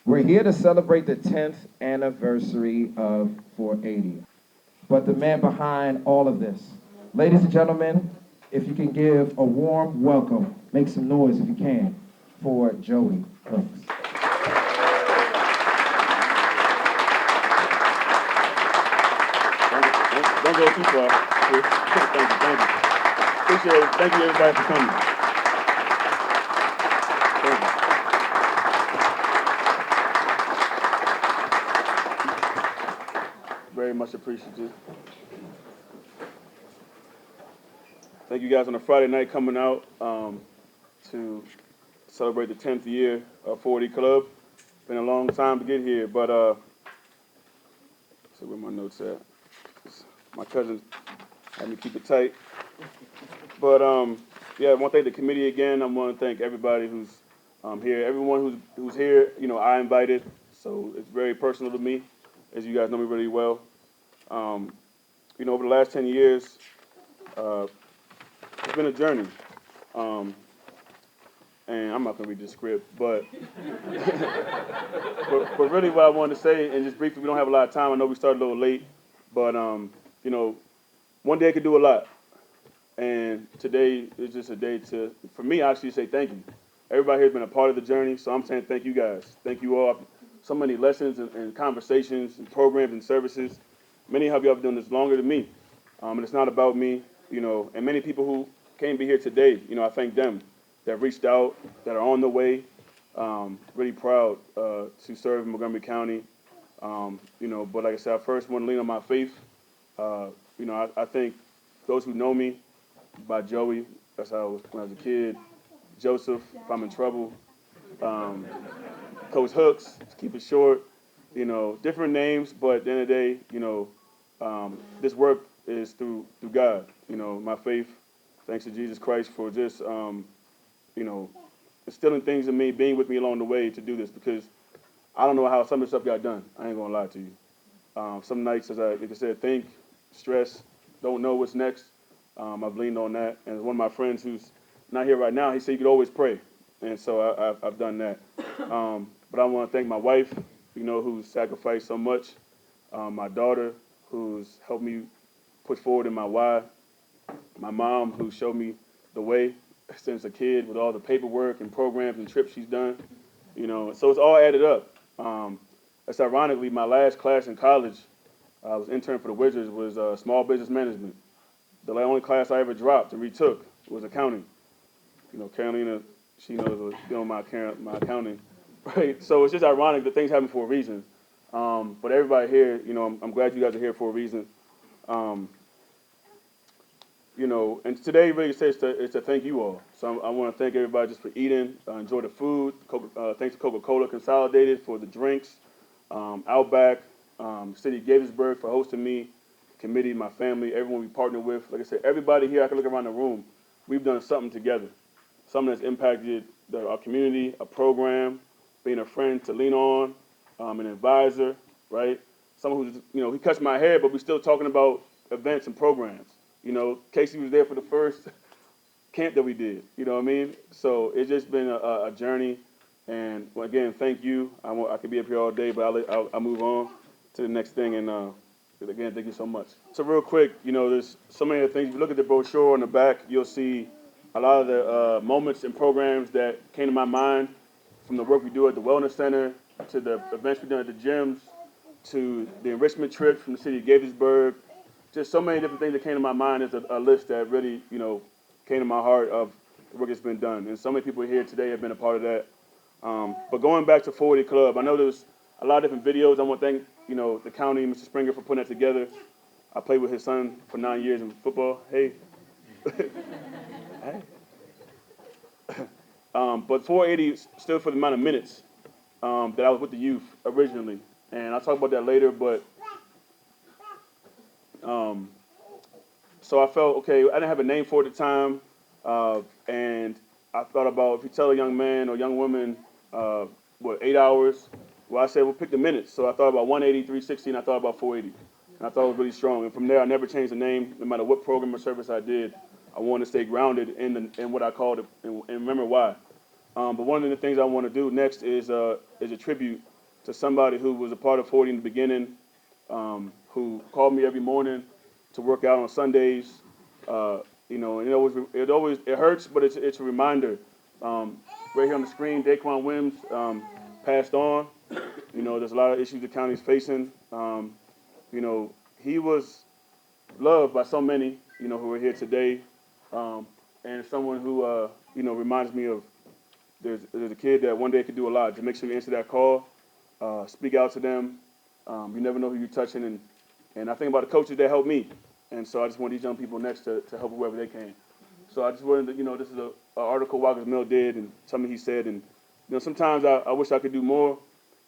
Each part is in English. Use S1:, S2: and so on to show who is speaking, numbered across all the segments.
S1: We're here to celebrate the 10th anniversary of 480. But the man behind all of this, ladies and gentlemen, if you can give a warm welcome, make some noise if you can, for Joey Cooks.
S2: Don't go too far. Thank you. Appreciate it. Thank you everybody for coming. Thank you. Very much appreciative. Thank you guys on a Friday night coming out to celebrate the 10th year of 40 Club. Been a long time to get here, but see where my notes at. My cousin had me keep it tight. But yeah, I want to thank the committee again. I want to thank everybody who's here. Everyone who's here, I invited, so it's very personal to me, as you guys know me really well. Over the last 10 years, it's been a journey. And I'm not going to read the script, but, but really what I wanted to say, and just briefly, we don't have a lot of time. I know we started a little late, but, one day could do a lot. And today is just a day for me, actually say thank you. Everybody here has been a part of the journey, so I'm saying thank you guys. Thank you all. So many lessons and conversations and programs and services. Many of you have done this longer than me. And it's not about me, and many people who can't be here today, I thank them that reached out, that are on the way. Really proud to serve in Montgomery County. But like I said, I first want to lean on my faith. I think those who know me by Joey, that's how I was when I was a kid. Joseph, if I'm in trouble. Coach Hooks, to keep it short. Different names, but at the end of the day, this work is through God. My faith, thanks to Jesus Christ for just, instilling things in me, being with me along the way to do this, because I don't know how some of this stuff got done. I ain't gonna lie to you. Some nights, like I said, think, stress, don't know what's next. I've leaned on that, and one of my friends who's not here right now, he said you could always pray, and so I've done that. But I want to thank my wife, who's sacrificed so much. My daughter, who's helped me push forward in my why. My mom, who showed me the way since a kid with all the paperwork and programs and trips she's done. So it's all added up. It's ironically my last class in college. I was intern for the Wizards was small business management. The only class I ever dropped and retook was accounting. Carolina, she knows my accounting, right? So it's just ironic that things happen for a reason. But everybody here, I'm glad you guys are here for a reason. And today really says to thank you all. So I want to thank everybody just for eating, enjoy the food. Thanks to Coca-Cola Consolidated for the drinks, Outback, City of Gaithersburg for hosting me, committee, my family, everyone we partner with. Like I said, everybody here, I can look around the room. We've done something together, something that's impacted our community, a program, being a friend to lean on, an advisor, right? Someone who's, he cuts my hair, but we're still talking about events and programs. Casey was there for the first camp that we did. You know what I mean? So it's just been a journey. And again, thank you. I could be up here all day, but I'll move on to the next thing. And again, thank you so much. So real quick, there's so many other things. If you look at the brochure on the back, you'll see a lot of the moments and programs that came to my mind from the work we do at the Wellness Center to the events we done at the gyms to the enrichment trips from the city of Gaithersburg. Just so many different things that came to my mind is a list that really, came to my heart of the work that's been done. And so many people here today have been a part of that. But going back to 40 Club, I know there's a lot of different videos. I want to thank, the county, Mr. Springer, for putting that together. I played with his son for 9 years in football. Hey. Hey. But 480 stood for the amount of minutes that I was with the youth originally. And I'll talk about that later, but so I felt, okay, I didn't have a name for it at the time, and I thought about if you tell a young man or young woman, 8 hours, well, I said, well, pick the minutes. So I thought about 180, 360, and I thought about 480. And I thought it was really strong. And from there, I never changed the name, no matter what program or service I did. I wanted to stay grounded in what I called it and remember why. But one of the things I want to do next is a tribute to somebody who was a part of 40 in the beginning, who called me every morning to work out on Sundays. You know, and it hurts, but it's a reminder. Right here on the screen, Daquan Wims passed on. You know, there's a lot of issues the county's facing. You know, he was loved by so many, you know, who are here today. And someone who, you know, reminds me of there's a kid that one day could do a lot. Just make sure you answer that call, speak out to them. You never know who you're touching. And I think about the coaches that helped me. And so I just want these young people next to help whoever they can. So I just wanted to, you know, this is an article Walker's Mill did and something he said. And, you know, sometimes I wish I could do more.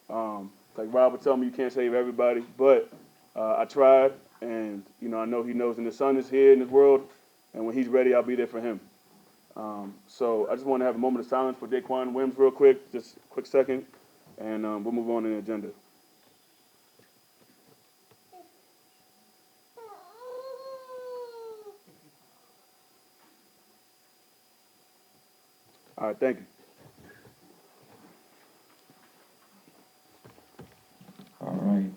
S2: Like Rob would tell me, you can't save everybody. But I tried. And, you know, I know he knows. And the son is here in this world. And when he's ready, I'll be there for him. So I just want to have a moment of silence for Daquan Wims real quick, just a quick second. And we'll move on to the agenda. All right, thank you.
S1: All right.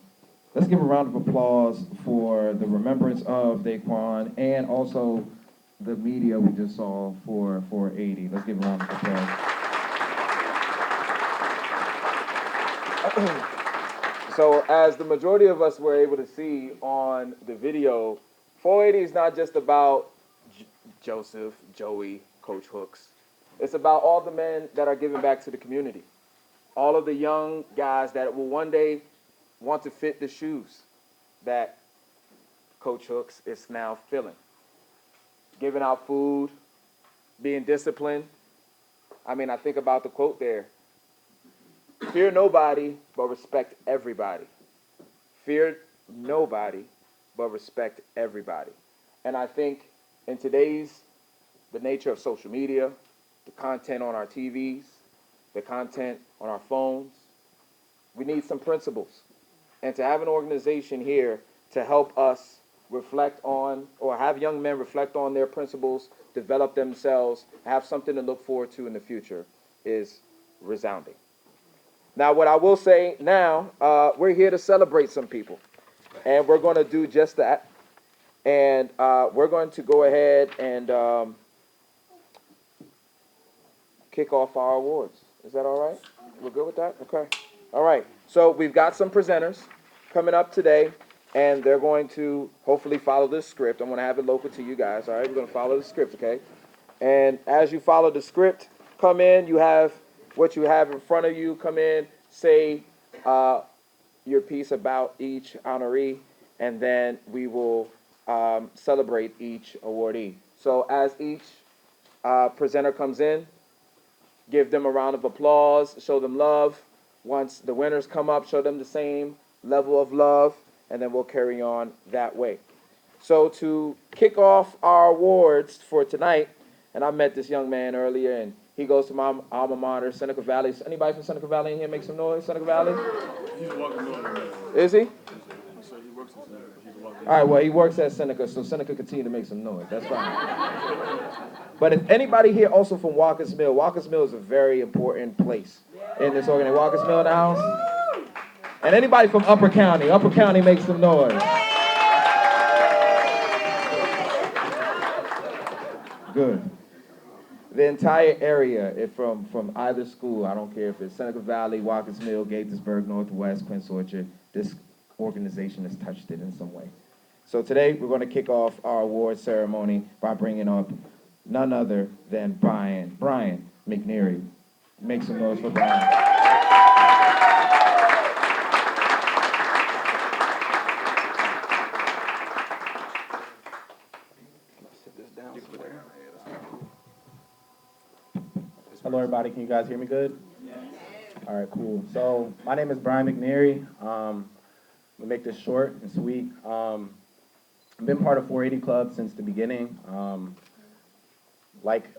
S1: Let's give a round of applause for the remembrance of Daquan and also the media we just saw for 480. Let's give a round of applause.
S3: So as the majority of us were able to see on the video, 480 is not just about Joseph, Joey, Coach Hooks. It's about all the men that are giving back to the community. All of the young guys that will one day want to fit the shoes that Coach Hooks is now filling. Giving out food, being disciplined. I mean, I think about the quote there. Fear nobody, but respect everybody. Fear nobody, but respect everybody. And I think in today's, the nature of social media, the content on our TVs, the content on our phones, we need some principles. And to have an organization here to help us reflect on, or have young men reflect on their principles, develop themselves, have something to look forward to in the future is resounding. Now, what I will say now, we're here to celebrate some people. And we're going to do just that. And we're going to go ahead and kick off our awards. Is that all right? We're good with that? Okay. All right. So we've got some presenters coming up today, and they're going to hopefully follow this script. I'm going to have it local to you guys. All right. We're going to follow the script, okay? And as you follow the script, come in. You have what you have in front of you. Come in, say your piece about each honoree, and then we will celebrate each awardee. So as each presenter comes in, give them a round of applause, show them love. Once the winners come up, show them the same level of love, and then we'll carry on that way. So to kick off our awards for tonight, and I met this young man earlier, and he goes to my alma mater, Seneca Valley. Anybody from Seneca Valley in here make some noise? Seneca Valley?
S2: He's walking on.
S3: Is he?
S2: So he works in Seneca. He's walking.
S1: All right, well, he works at Seneca, so Seneca continue to make some noise. That's fine. But if anybody here also from Walker's Mill is a very important place in this organization. Walker's Mill in the house? And anybody from Upper County make some noise. Good. The entire area, from either school, I don't care if it's Seneca Valley, Walker's Mill, Gaithersburg, Northwest, Quince Orchard, this organization has touched it in some way. So today we're going to kick off our award ceremony by bringing up none other than Brian McNeary. Make some noise for Brian.
S4: Hello, everybody. Can you guys hear me good? Yes. All right, cool. So my name is Brian McNeary. We'll make this short and sweet. I've been part of 480 Club since the beginning. Like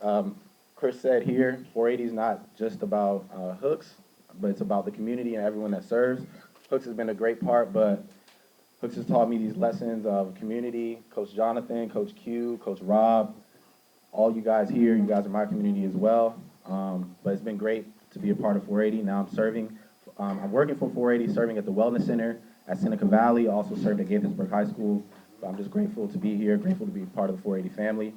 S4: Chris said here, 480 is not just about Hooks, but it's about the community and everyone that serves. Hooks has been a great part, but Hooks has taught me these lessons of community. Coach Jonathan, Coach Q, Coach Rob, all you guys here, you guys are my community as well. But it's been great to be a part of 480. Now I'm serving I'm working for 480, serving at the Wellness Center at Seneca Valley, also served at Gaithersburg High School. But I'm just grateful to be here, grateful to be part of the 480 family.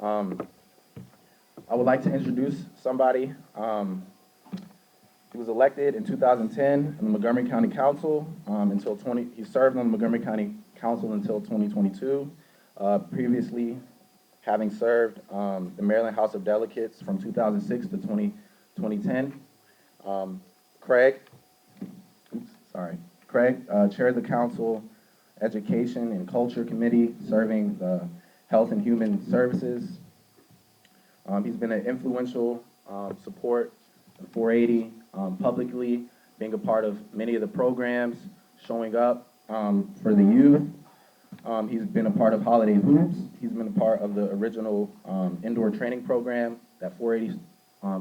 S4: I would like to introduce somebody. He was elected in 2010 in the Montgomery County Council he served on the Montgomery County Council until 2022. Previously, having served the Maryland House of Delegates from 2006 to 2010. Craig chaired the Council Education and Culture Committee, serving the Health and Human Services. He's been an influential support of 480 publicly, being a part of many of the programs, showing up for the youth. He's been a part of Holiday Hoops. He's been a part of the original indoor training program at 480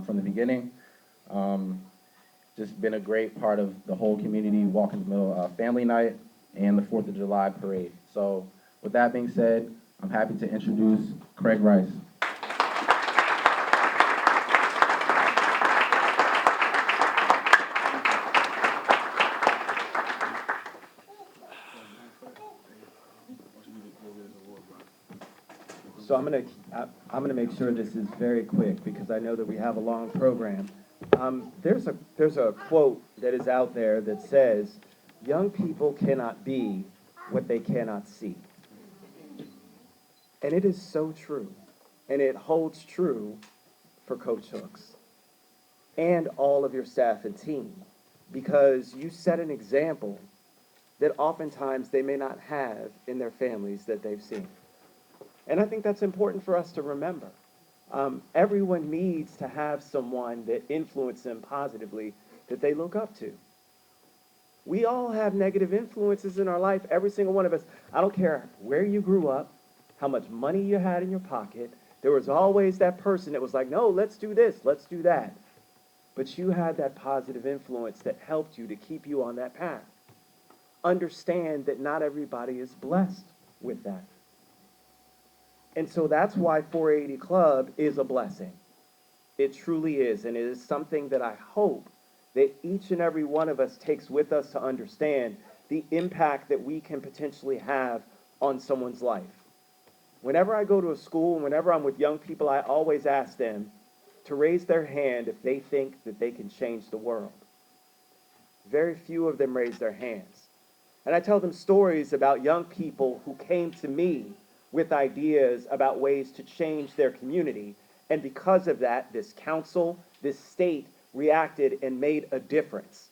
S4: from the beginning. Just been a great part of the whole community, Walker's Mill Family Night and the 4th of July Parade. So with that being said, I'm happy to introduce Craig Rice.
S5: So I'm gonna make sure this is very quick because I know that we have a long program. There's a quote that is out there that says, "Young people cannot be what they cannot see," and it is so true, and it holds true for Coach Hooks and all of your staff and team, because you set an example that oftentimes they may not have in their families that they've seen. And I think that's important for us to remember. Everyone needs to have someone that influences them positively that they look up to. We all have negative influences in our life, every single one of us. I don't care where you grew up, how much money you had in your pocket. There was always that person that was like, no, let's do this, let's do that. But you had that positive influence that helped you to keep you on that path. Understand that not everybody is blessed with that. And so that's why 480 Club is a blessing. It truly is, and it is something that I hope that each and every one of us takes with us to understand the impact that we can potentially have on someone's life. Whenever I go to a school, and whenever I'm with young people, I always ask them to raise their hand if they think that they can change the world. Very few of them raise their hands. And I tell them stories about young people who came to me with ideas about ways to change their community. And because of that, this council, this state reacted and made a difference.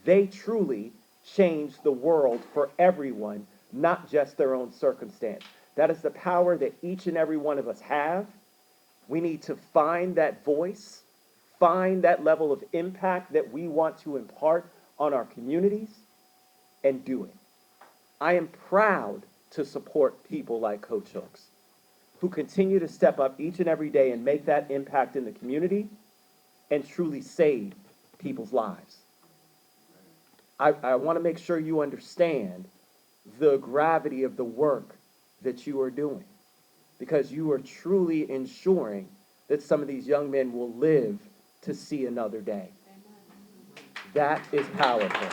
S5: They truly changed the world for everyone, not just their own circumstance. That is the power that each and every one of us have. We need to find that voice, find that level of impact that we want to impart on our communities, and do it. I am proud to support people like Coach Hooks, who continue to step up each and every day and make that impact in the community and truly save people's lives. I want to make sure you understand the gravity of the work that you are doing, because you are truly ensuring that some of these young men will live to see another day. That is powerful.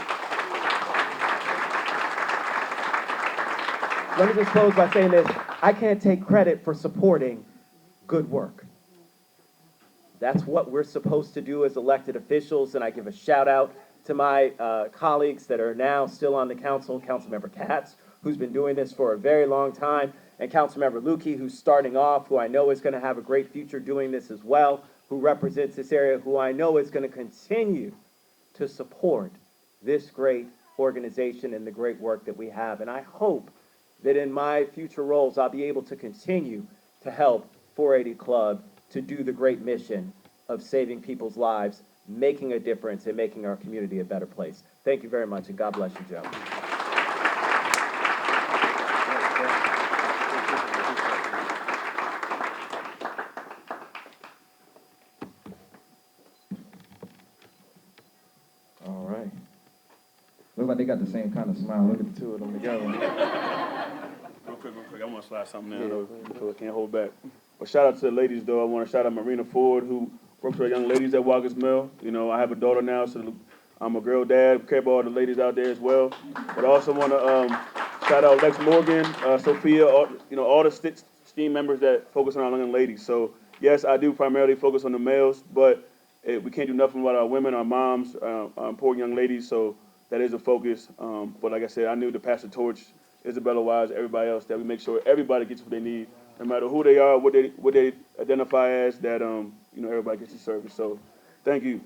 S5: Let me just close by saying this. I can't take credit for supporting good work. That's what we're supposed to do as elected officials, and I give a shout out to my colleagues that are now still on the council, Councilmember Katz, who's been doing this for a very long time, and Councilmember Lukey, who's starting off, who I know is going to have a great future doing this as well, who represents this area, who I know is going to continue to support this great organization and the great work that we have. And I hope that in my future roles, I'll be able to continue to help 480 Club to do the great mission of saving people's lives, making a difference, and making our community a better place. Thank you very much, and God bless you, Joe.
S1: All right. Look like they got the same kind of smile. Look at the two of them together.
S2: Real quick, I want to slide something in, so I can't hold back. But shout out to the ladies, though. I want to shout out Marina Ford, who works with our young ladies at Walker's Mill. You know, I have a daughter now, so I'm a girl dad, care about all the ladies out there as well. But I also want to shout out Lex Morgan, Sophia, all the STEAM members that focus on our young ladies. So yes, I do primarily focus on the males, but we can't do nothing without our women, our moms, our important young ladies. So that is a focus. But like I said, I knew to pass the torch, Isabella Wise, everybody else, that we make sure everybody gets what they need, no matter who they are, what they identify as. That everybody gets the service. So thank you.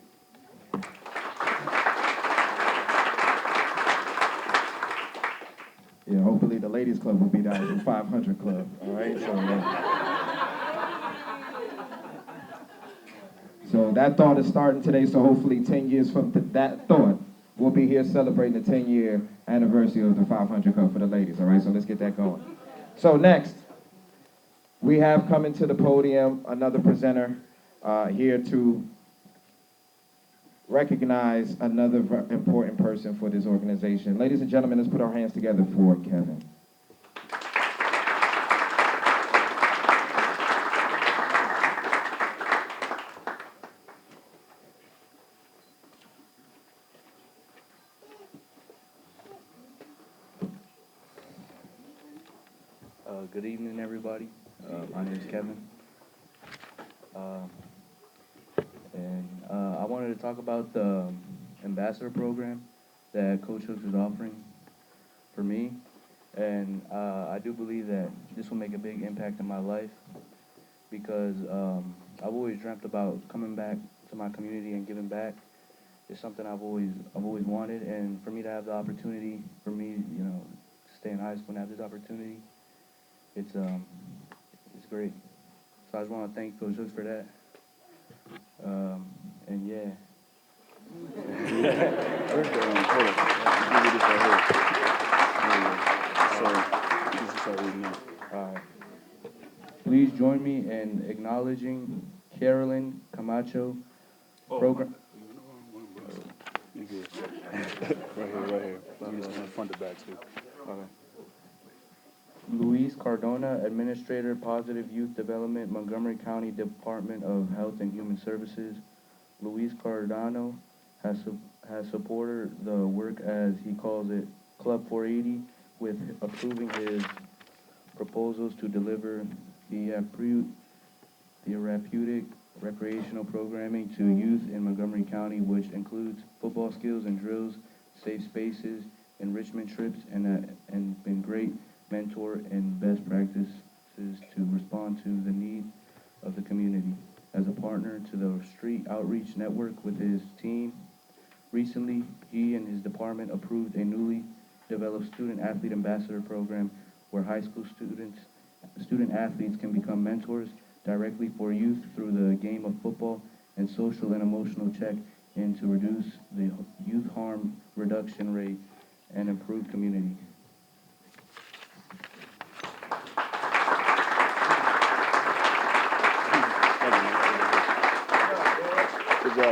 S1: Yeah, hopefully the ladies club will be down to the 500 club, all right? So that thought is starting today, so hopefully 10 years from that thought, we'll be here celebrating the 10-year anniversary of the 500 club for the ladies, all right? So let's get that going. So next, we have coming to the podium another presenter here to recognize another important person for this organization. Ladies and gentlemen, let's put our hands together for Kevin.
S6: Good evening, everybody. My name is Kevin. I wanted to talk about the ambassador program that Coach Hooks is offering for me. And I do believe that this will make a big impact in my life because I've always dreamt about coming back to my community and giving back. It's something I've always wanted, and for me to have the opportunity, for me, to stay in high school and have this opportunity, it's great. So I just want to thank Coach Hooks for that. And yeah.
S2: Hold on. Give me this right here. So this is start reading out.
S6: Please join me in acknowledging Carolyn Camacho. Program.
S2: You good. Right here. You just want front to back too.
S6: Okay. Luis Cardona, Administrator, Positive Youth Development, Montgomery County Department of Health and Human Services. Luis Cardano has supported the work, as he calls it, Club 480, with approving his proposals to deliver the therapeutic recreational programming to youth in Montgomery County, which includes football skills and drills, safe spaces, enrichment trips, and been great mentor and best practices to respond to the need of the community. As a partner to the Street Outreach Network with his team, recently he and his department approved a newly developed student athlete ambassador program where high school student athletes can become mentors directly for youth through the game of football and social and emotional check-in to reduce the youth harm reduction rate and improve community.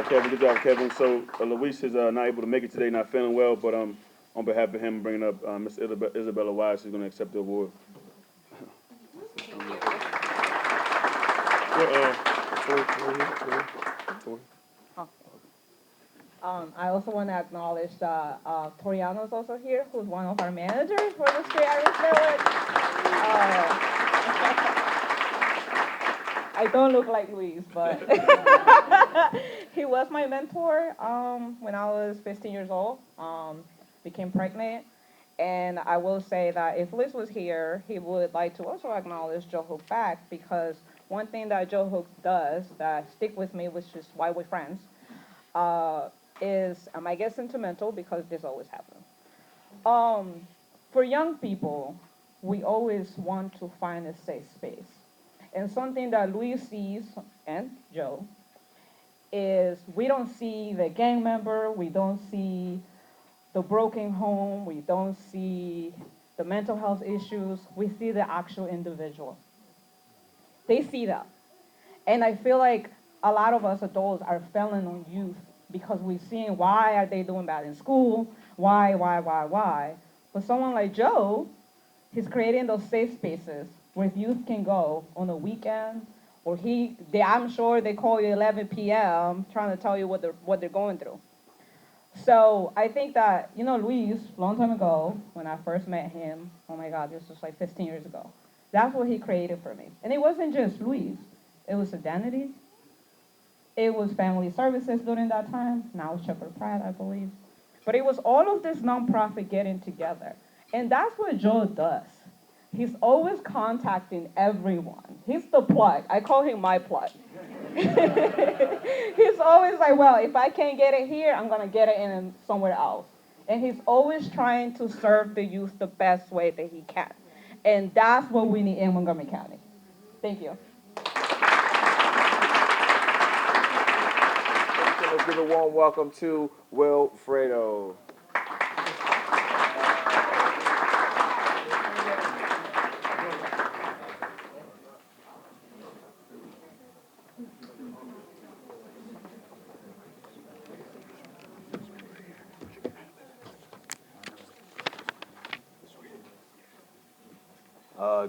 S2: Good job, Kevin. So Luis is not able to make it today, not feeling well, but on behalf of him, bringing up Miss Isabella Wise, who's going to accept the award.
S7: I also want to acknowledge that Toriano's also here, who's one of our managers for the Street Irish Network. I don't look like Luis, but he was my mentor when I was 15 years old, became pregnant. And I will say that if Luis was here, he would like to also acknowledge Joe Hook back, because one thing that Joe Hook does that stick with me, which is why we're friends, is, I get sentimental because this always happens. For young people, we always want to find a safe space. And something that Luis sees, and Joe, is we don't see the gang member, we don't see the broken home, we don't see the mental health issues, we see the actual individual. They see that. And I feel like a lot of us adults are failing on youth because we're seeing why are they doing bad in school, why. But someone like Joe, he's creating those safe spaces where youth can go on a weekend, or I'm sure they call you 11 p.m. trying to tell you what they're going through. So I think that, Luis, long time ago, when I first met him, oh my God, this was like 15 years ago. That's what he created for me. And it wasn't just Luis. It was identity. It was family services during that time. Now it's Shepherd Pratt, I believe. But it was all of this nonprofit getting together. And that's what Joe does. He's always contacting everyone. He's the plug. I call him my plug. He's always like, well, if I can't get it here, I'm going to get it in somewhere else. And he's always trying to serve the youth the best way that he can. And that's what we need in Montgomery County. Thank you.
S3: Let's give a warm welcome to Wilfredo.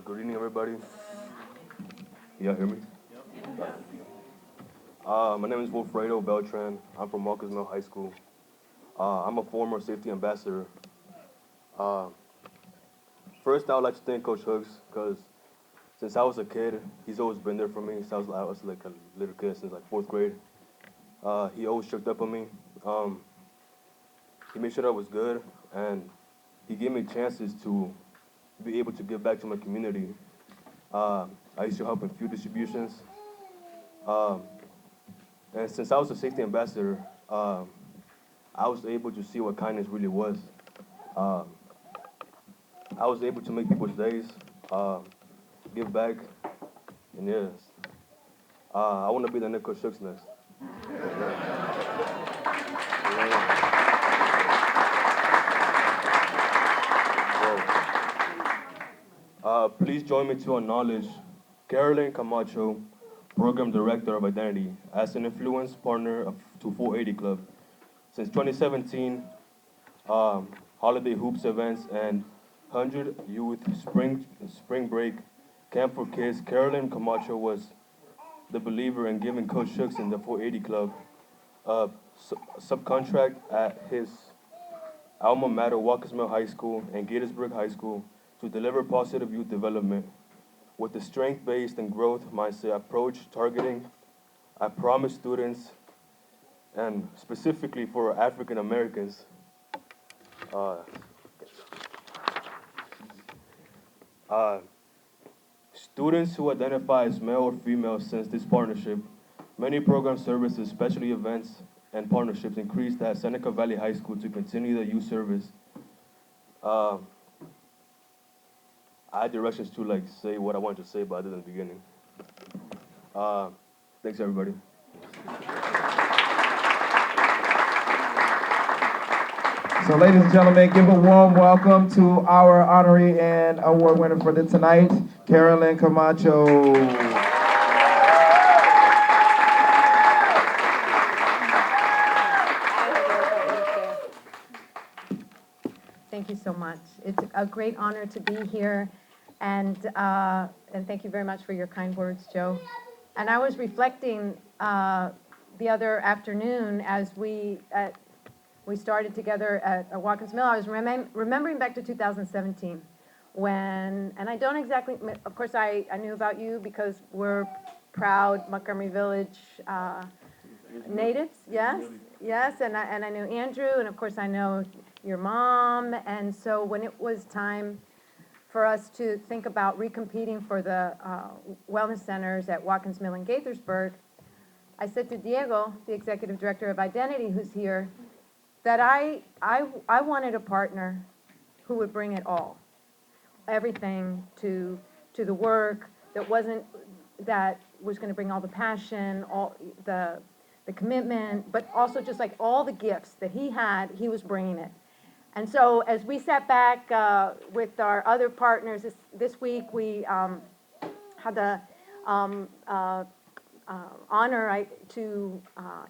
S8: Good evening, everybody. Y'all hear me? My name is Wilfredo Beltran. I'm from Marcus Mill High School. I'm a former safety ambassador. First, I would like to thank Coach Hooks because since I was a kid, he's always been there for me. Since I was like a little kid, since like 4th grade. He always checked up on me. He made sure that I was good, and he gave me chances to be able to give back to my community. I used to help in food distributions. And since I was a safety ambassador, I was able to see what kindness really was. I was able to make people's days, give back, and yes, I want to be the next Coach Hooks next. Please join me to acknowledge Carolyn Camacho, Program Director of Identity, as an influence partner to 480 Club. Since 2017, holiday hoops events and 100 youth spring break camp for kids, Carolyn Camacho was the believer in giving Coach Hooks in the 480 Club a subcontract at his alma mater, Walkers Mill High School and Gaithersburg High School, to deliver positive youth development. With the strength-based and growth mindset approach targeting, I promise students, and specifically for African Americans, students who identify as male or female. Since this partnership, many program services, especially events and partnerships, increased at Seneca Valley High School to continue the youth service. I had directions to say what I wanted to say, but I did in the beginning. Thanks, everybody.
S1: So, ladies and gentlemen, give a warm welcome to our honoree and award winner for the tonight, Carolyn Camacho.
S9: Thank you so much. It's a great honor to be here, and thank you very much for your kind words, Joe. And I was reflecting the other afternoon as we started together at Watkins Mill. I was remembering back to 2017 when, and I don't exactly, of course I knew about you because we're proud Montgomery Village natives, yes, yes, and I knew Andrew, and of course I know your mom, and so when it was time for us to think about recompeting for the wellness centers at Watkins Mill and Gaithersburg, I said to Diego, the executive director of Identity, who's here, that I wanted a partner who would bring it all, everything to the work that was going to bring all the passion, all the commitment, but also just like all the gifts that he had, he was bringing it. And so as we sat back with our other partners this week, we had the honor to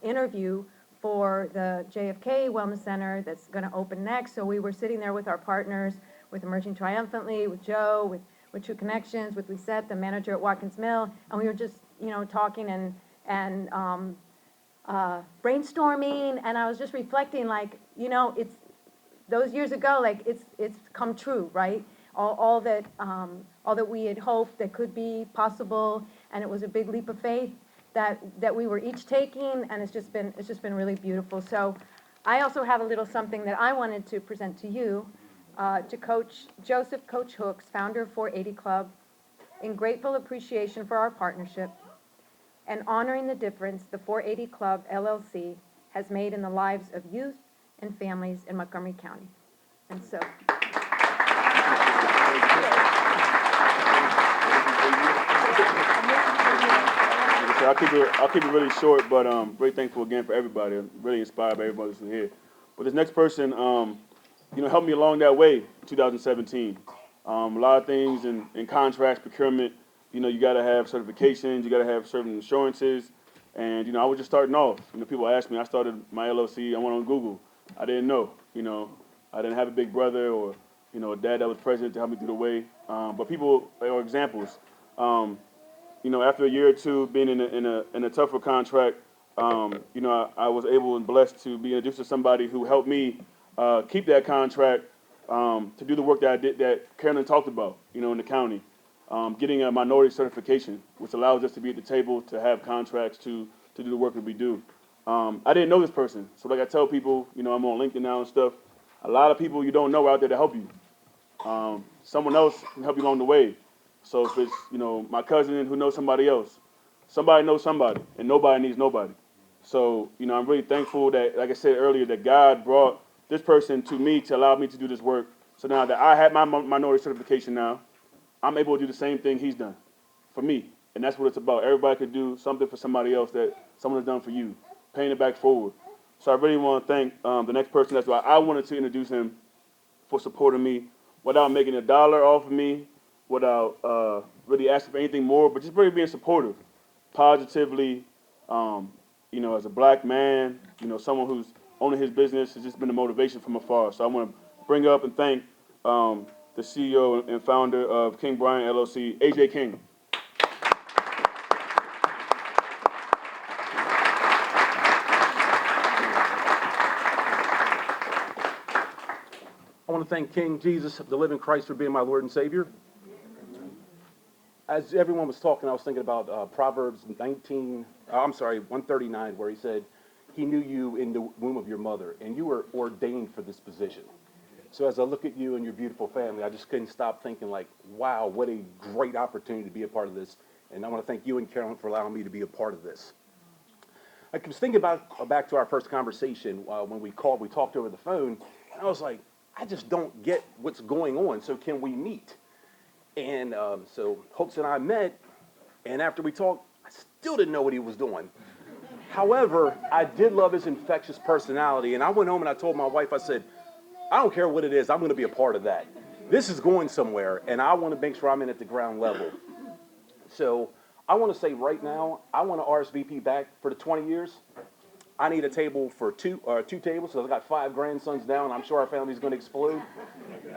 S9: interview for the JFK Wellness Center that's going to open next. So we were sitting there with our partners, with Emerging Triumphantly, with Joe, with True Connections, with Lisette, the manager at Watkins Mill, and we were just talking and brainstorming, and I was just reflecting, like, it's those years ago, like it's come true, right? All that we had hoped that could be possible, and it was a big leap of faith that we were each taking, and it's just been really beautiful. So I also have a little something that I wanted to present to you, to Coach Joseph, Coach Hooks, founder of 480 Club, in grateful appreciation for our partnership and honoring the difference the 480 Club LLC has made in the lives of youth and families in Montgomery County. And so,
S2: I'll keep it really short, but very thankful again for everybody. I'm really inspired by everybody who's here. But this next person, helped me along that way in 2017. A lot of things in contracts, procurement, you got to have certifications, you got to have certain insurances. And, I was just starting off. People ask me, I started my LLC, I went on Google. I didn't know, I didn't have a big brother or, a dad that was present to help me through the way. But people are examples. After a year or two being in a tougher contract, I was able and blessed to be introduced to somebody who helped me keep that contract, to do the work that I did, that Carolyn talked about, in the county, getting a minority certification, which allows us to be at the table to have contracts to do the work that we do. I didn't know this person, so like I tell people, I'm on LinkedIn now and stuff. A lot of people you don't know are out there to help you. Someone else can help you along the way. So if it's, my cousin who knows somebody else, somebody knows somebody, and nobody needs nobody. So, I'm really thankful that, like I said earlier, that God brought this person to me to allow me to do this work. So now that I have my minority certification now, I'm able to do the same thing he's done for me. And that's what it's about. Everybody could do something for somebody else that someone has done for you, paying it back forward. So I really want to thank the next person. That's why I wanted to introduce him, for supporting me without making a dollar off of me, without really asking for anything more, but just really being supportive, positively. As a black man, someone who's owning his business has just been a motivation from afar. So I want to bring up and thank the CEO and founder of King Bryant LLC, AJ King.
S10: I want to thank King Jesus, the living Christ, for being my Lord and Savior. As everyone was talking, I was thinking about Proverbs 139, where he said, he knew you in the womb of your mother, and you were ordained for this position. So as I look at you and your beautiful family, I just couldn't stop thinking, like, wow, what a great opportunity to be a part of this. And I want to thank you and Carolyn for allowing me to be a part of this. I was thinking back to our first conversation when we talked over the phone, and I was like, I just don't get what's going on, so can we meet? And so Hopes and I met, and after we talked, I still didn't know what he was doing. However, I did love his infectious personality, and I went home and I told my wife, I said, I don't care what it is, I'm going to be a part of that. This is going somewhere, and I want to make sure I'm in at the ground level. So I want to say right now, I want to RSVP back for the 20 years. I need a table for two tables, so I've got 5 grandsons now, and I'm sure our family's going to explode.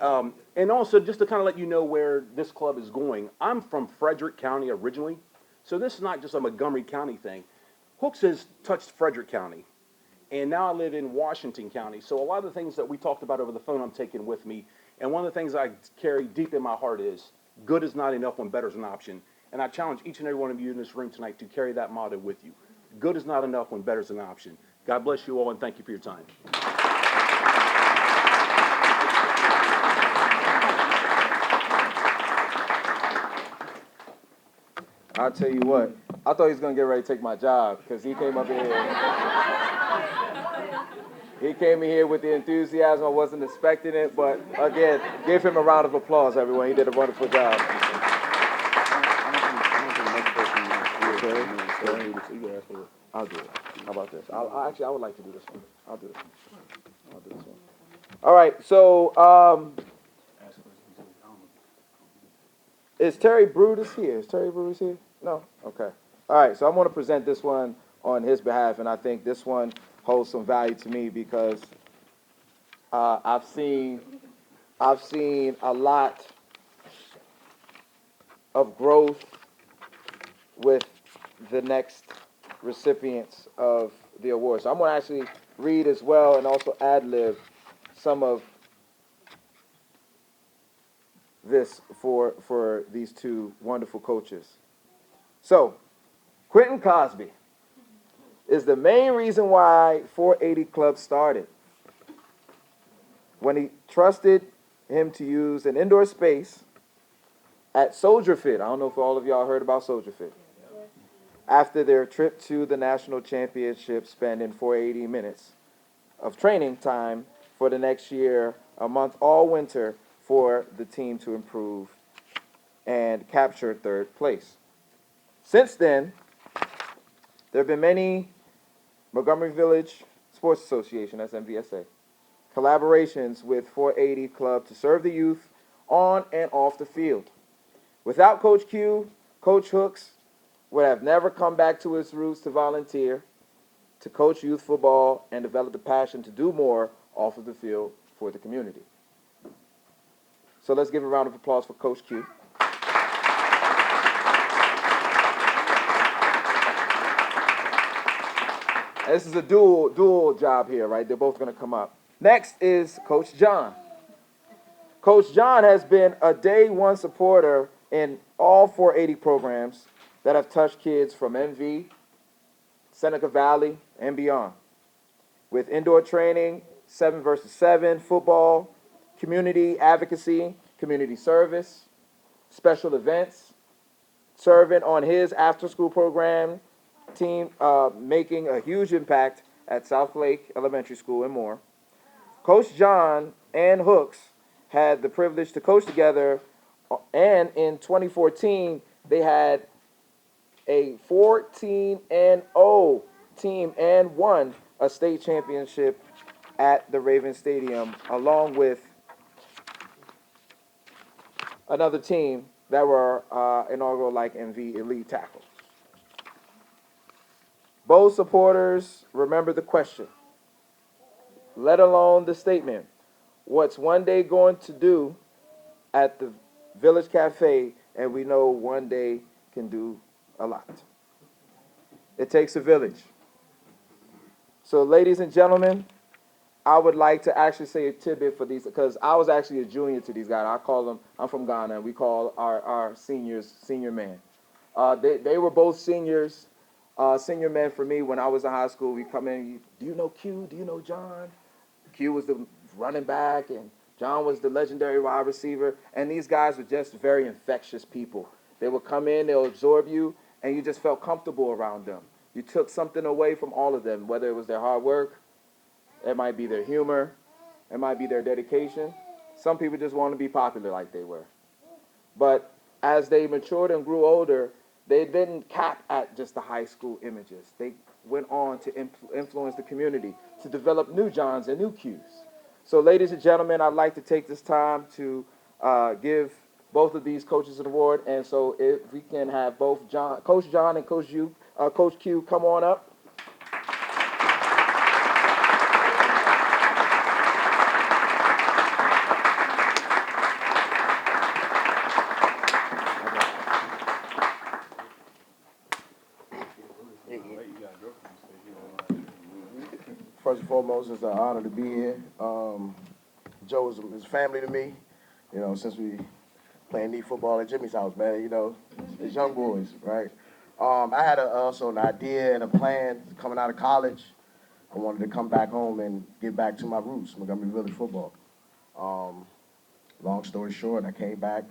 S10: And also, just to kind of let you know where this club is going, I'm from Frederick County originally, so this is not just a Montgomery County thing. Hooks has touched Frederick County, and now I live in Washington County, so a lot of the things that we talked about over the phone I'm taking with me, and one of the things I carry deep in my heart is, good is not enough when better is an option, and I challenge each and every one of you in this room tonight to carry that motto with you. Good is not enough when better is an option. God bless you all, and thank you for your time.
S3: I'll tell you what, I thought he was going to get ready to take my job because he came up in here. He came in here with the enthusiasm. I wasn't expecting it, but again, give him a round of applause, everyone. He did a wonderful job. I'll do it. How about this? Actually, I would like to do this one. I'll do this one. All right, so is Terry Brutus here? Is Terry Brutus here? No? Okay. All right, so I want to present this one on his behalf, and I think this one holds some value to me because I've seen a lot of growth with the next recipients of the award. So I'm going to actually read as well and also ad-lib some of this for these two wonderful coaches. So, Quentin Cosby is the main reason why 480 Club started. When he trusted him to use an indoor space at Soldier Fit. I don't know if all of y'all heard about Soldier Fit. After their trip to the national championship, spending 480 minutes of training time for the next year, a month all winter for the team to improve and capture third place. Since then, there have been many Montgomery Village Sports Association, that's MVSA, collaborations with 480 Club to serve the youth on and off the field. Without Coach Q, Coach Hooks would have never come back to his roots to volunteer, to coach youth football, and develop the passion to do more off of the field for the community. So let's give a round of applause for Coach Q. And this is a dual job here, right? They're both going to come up. Next is Coach John. Coach John has been a day one supporter in all 480 programs that have touched kids from MV, Seneca Valley, and beyond. With indoor training, 7 versus 7, football, community advocacy, community service, special events, serving on his after-school program, team making a huge impact at South Lake Elementary School and more. Coach John and Hooks had the privilege to coach together, and in 2014, they had a 14-0 team and won a state championship at the Raven Stadium, along with another team that were inaugural like MV Elite Tackle. Both supporters remember the question, let alone the statement, what's one day going to do at the Village Cafe, and we know one day can do a lot. It takes a village. So ladies and gentlemen, I would like to actually say a tidbit for these, because I was actually a junior to these guys. I call them, I'm from Ghana, and we call our seniors senior men. They were both seniors, senior men for me when I was in high school. We come in, do you know Q? Do you know John? Q was the running back, and John was the legendary wide receiver, and these guys were just very infectious people. They would come in, they'll absorb you, and you just felt comfortable around them. You took something away from all of them, whether it was their hard work, it might be their humor, it might be their dedication. Some people just want to be popular like they were. But as they matured and grew older, they didn't cap at just the high school images. They went on to influence the community, to develop new Johns and new Qs. So ladies and gentlemen, I'd like to take this time to give both of these coaches an award. And so if we can have both Coach John and Coach Q come on up.
S11: First and foremost, it's an honor to be here. Joe is family to me, you know, since we playing knee football at Jimmy's house, man, you know, it's young boys, right? I had also an idea and a plan coming out of college. I wanted to come back home and get back to my roots, Montgomery Village football. Long story short, I came back,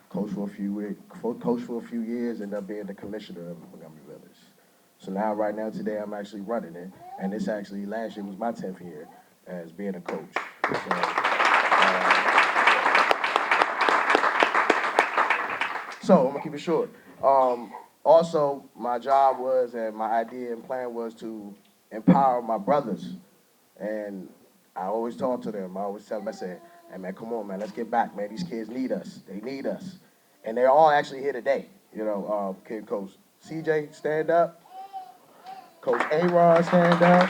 S11: coached for a few years, ended up being the commissioner of Montgomery Village. So now, right now, today, I'm actually running it, and this actually, last year was my 10th year as being a coach. So I'm gonna keep it short. Also, my job was, and my idea and plan was to empower my brothers. And I always talk to them. I always tell them, I say, hey man, come on man, let's get back, man. These kids need us. They need us. And they're all actually here today. You know, kid coach CJ, stand up. Coach A-Rod, stand up.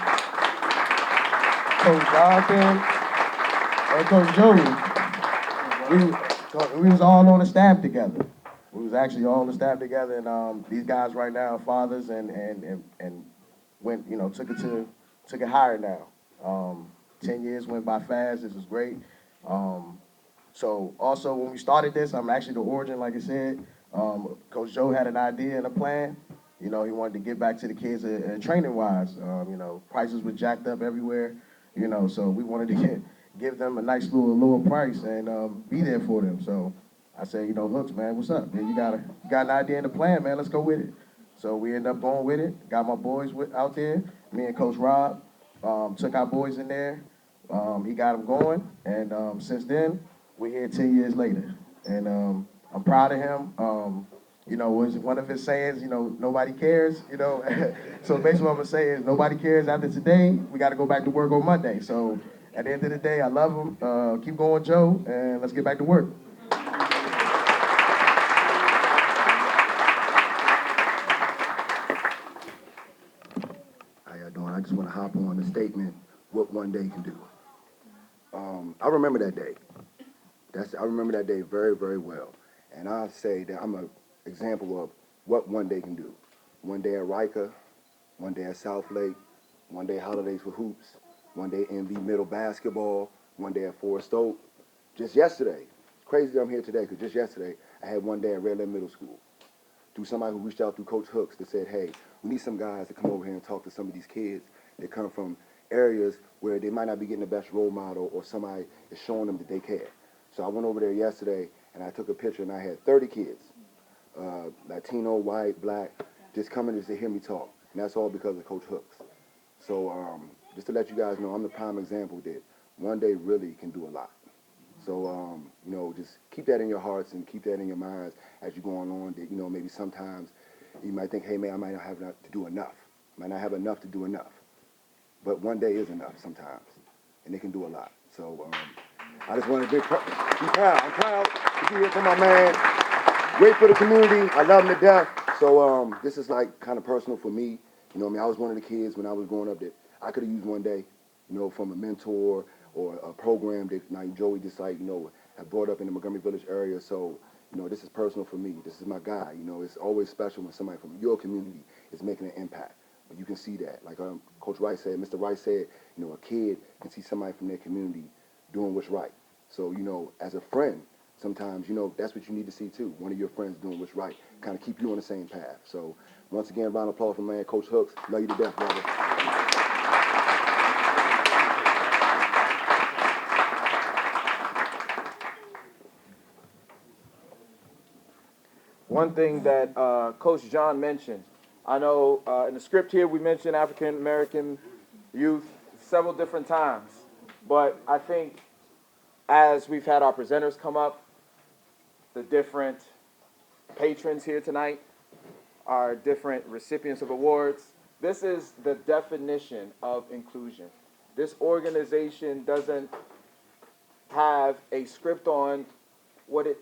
S11: Coach Jonathan, and Coach Joey. We was all on the staff together. We was actually all on the staff together, and these guys right now are fathers and took it higher now. 10 years went by fast. This was great. So also when we started this, I'm actually the origin, like I said. Coach Joe had an idea and a plan. He wanted to get back to the kids training wise. Prices were jacked up everywhere. So we wanted to give them a nice little lower price and be there for them. So I said, Hooks, man, what's up? Man, you got an idea and a plan, man. Let's go with it. So we ended up going with it. Got my boys out there. Me and Coach Rob took our boys in there. He got them going, and since then we're here 10 years later, and I'm proud of him. Was one of his sayings, nobody cares. So basically what I'm gonna say is nobody cares after today. We got to go back to work on Monday. So at the end of the day, I love him. Keep going, Joe, and let's get back to work.
S12: How y'all doing? I just want to hop on the statement, what one day can do. I remember that day. I remember that day very, very well. And I say that I'm an example of what one day can do. One day at Riker, one day at South Lake, one day Holidays for Hoops, one day MV Middle Basketball, one day at Forest Oak. Just yesterday, it's crazy that I'm here today, because just yesterday, I had one day at Redland Middle School. Through somebody who reached out through Coach Hooks that said, hey, we need some guys to come over here and talk to some of these kids that come from areas where they might not be getting the best role model, or somebody is showing them that they care. So I went over there yesterday and I took a picture, and I had 30 kids, Latino, white, black, just coming just to hear me talk. And that's all because of Coach Hooks. So just to let you guys know, I'm the prime example that one day really can do a lot. So, just keep that in your hearts and keep that in your minds as you're going on, that, maybe sometimes you might think, hey, man, I might not have enough to do enough. I might not have enough to do enough. But one day is enough sometimes, and it can do a lot. So I just want to be proud. I'm proud to be here for my man. Great for the community. I love him to death. So this is like kind of personal for me. I was one of the kids when I was growing up that I could have used one day, from a mentor or a program that Joey just have brought up in the Montgomery Village area. So, this is personal for me. This is my guy. It's always special when somebody from your community is making an impact. But you can see that. Like Coach Wright said, Mr. Wright said, a kid can see somebody from their community doing what's right. So, as a friend, sometimes, that's what you need to see too. One of your friends doing what's right, kind of keep you on the same path. So, once again, round of applause for my man, Coach Hooks. Love you to death, brother.
S3: One thing that Coach John mentioned, I know in the script here we mentioned African American youth several different times, but I think as we've had our presenters come up, the different patrons here tonight, our different recipients of awards, this is the definition of inclusion. This organization doesn't have a script on what it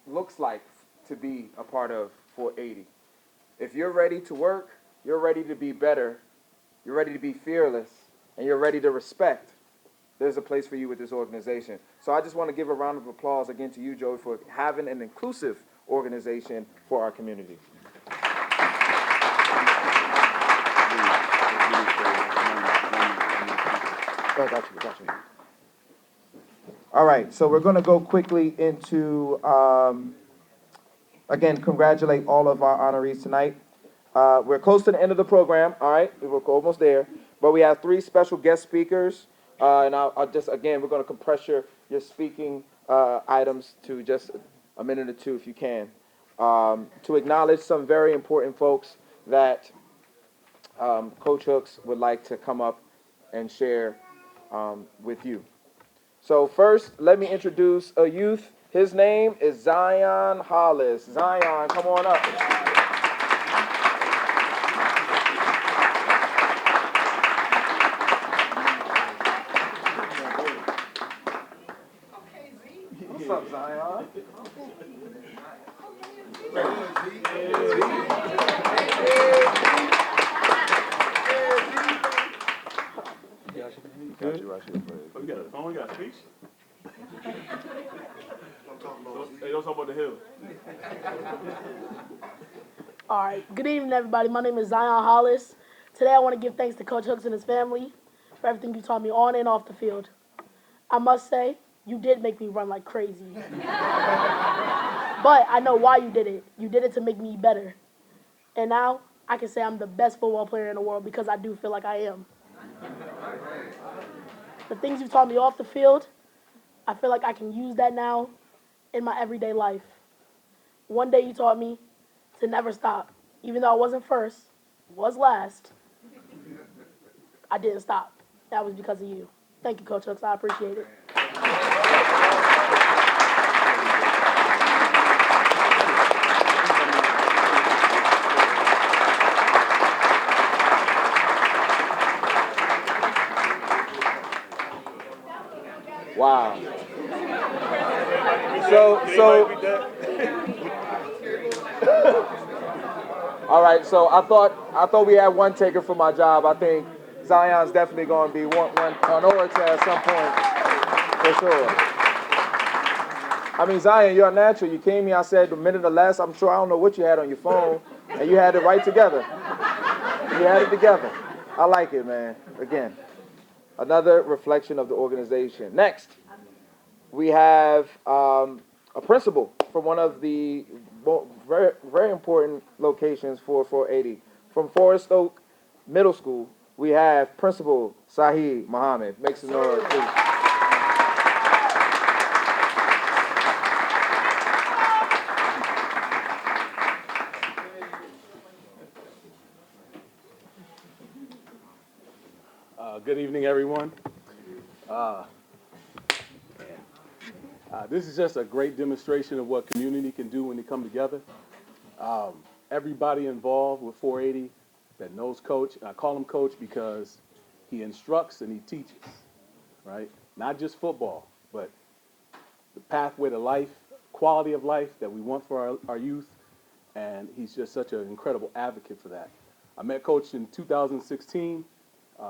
S3: looks like to be a part of 480. If you're ready to work, you're ready to be better, you're ready to be fearless, and you're ready to respect, there's a place for you with this organization. So I just want to give a round of applause again to you, Joey, for having an inclusive organization for our community. Got you.
S1: All right, so we're going to go quickly into, again, congratulate all of our honorees tonight. We're close to the end of the program, all right? We're almost there. But we have 3 special guest speakers. And I'll just, again, we're going to compress your speaking items to just a minute or 2 if you can. To acknowledge some very important folks that Coach Hooks would like to come up and share with you. So first, let me introduce a youth. His name is Zion Hollis. Zion, come on up. What's up, Zion?
S2: Got you right here. Oh, you got a phone? You got a speech? Hey, don't talk about the hill.
S13: All right. Good evening, everybody. My name is Zion Hollis. Today I want to give thanks to Coach Hooks and his family for everything you taught me on and off the field. I must say, you did make me run like crazy. But I know why you did it. You did it to make me better. And now I can say I'm the best football player in the world because I do feel like I am. The things you taught me off the field, I feel like I can use that now in my everyday life. One day you taught me to never stop. Even though I wasn't first, was last, I didn't stop. That was because of you. Thank you, Coach Hooks. I appreciate it.
S3: Wow. All right, so I thought we had one taker for my job. I think Zion's definitely going to be one on orator at some point, for sure. I mean, Zion, you're a natural. You came here, I said, a minute or less. I'm sure I don't know what you had on your phone, and you had it right together. You had it together. I like it, man. Again, another reflection of the organization. Next, we have a principal from one of the very, very important locations for 480. From Forest Oak Middle School, we have Principal Sahid Muhammad. Make some noise, please.
S10: Good evening, everyone. This is just a great demonstration of what community can do when they come together. Everybody involved with 480 that knows Coach, I call him Coach because he instructs and he teaches, right? Not just football, but the pathway to life, quality of life that we want for our youth, and he's just such an incredible advocate for that. I met Coach in 2016.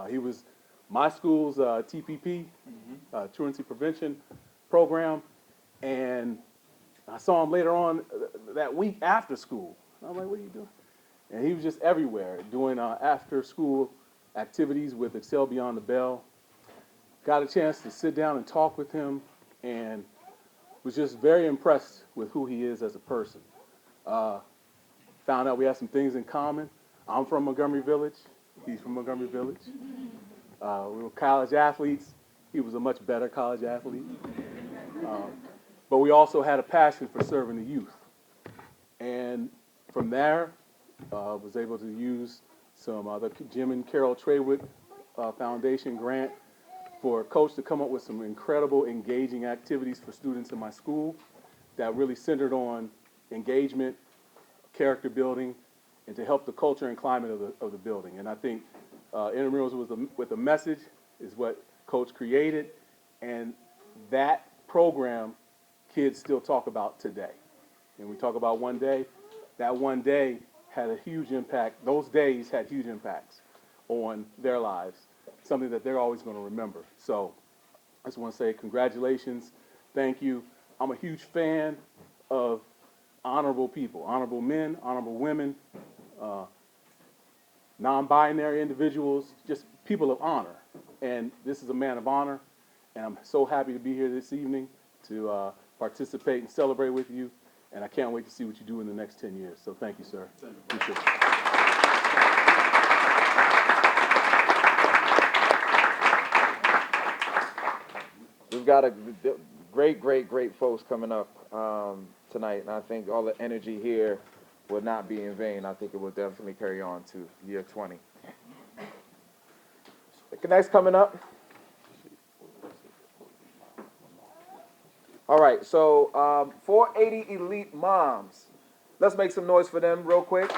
S10: He was my school's TPP, Truancy Prevention Program, and I saw him later on that week after school. I'm like, what are you doing? And he was just everywhere doing after-school activities with Excel Beyond the Bell. Got a chance to sit down and talk with him and was just very impressed with who he is as a person. Found out we had some things in common. I'm from Montgomery Village. He's from Montgomery Village. We were college athletes. He was a much better college athlete. But we also had a passion for serving the youth. And from there, was able to use some the Jim and Carol Traywood Foundation grant for a Coach to come up with some incredible engaging activities for students in my school that really centered on engagement, character building, and to help the culture and climate of the building. And I think Intramurals with a message is what Coach created, and that program kids still talk about today. And we talk about one day, that one day had a huge impact. Those days had huge impacts on their lives, something that they're always going to remember. So I just want to say congratulations, thank you. I'm a huge fan of honorable people, honorable men, honorable women, non-binary individuals, just people of honor. And this is a man of honor, and I'm so happy to be here this evening to participate and celebrate with you, and I can't wait to see what you do in the next 10 years. So thank you, sir. Appreciate it.
S3: We've got a great folks coming up tonight, and I think all the energy here will not be in vain. I think it will definitely carry on to year 20. The next coming up. All right, so 480 Elite Moms. Let's make some noise for them real quick.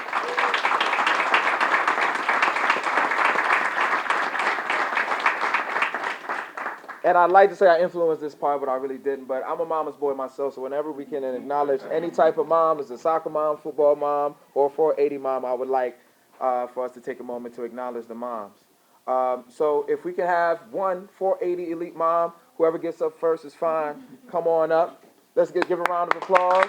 S3: And I'd like to say I influenced this part, but I really didn't. But I'm a mama's boy myself, so whenever we can acknowledge any type of mom, as a soccer mom, football mom, or 480 mom, I would like for us to take a moment to acknowledge the moms. So if we can have one 480 Elite Mom, whoever gets up first is fine. Come on up. Let's give a round of applause.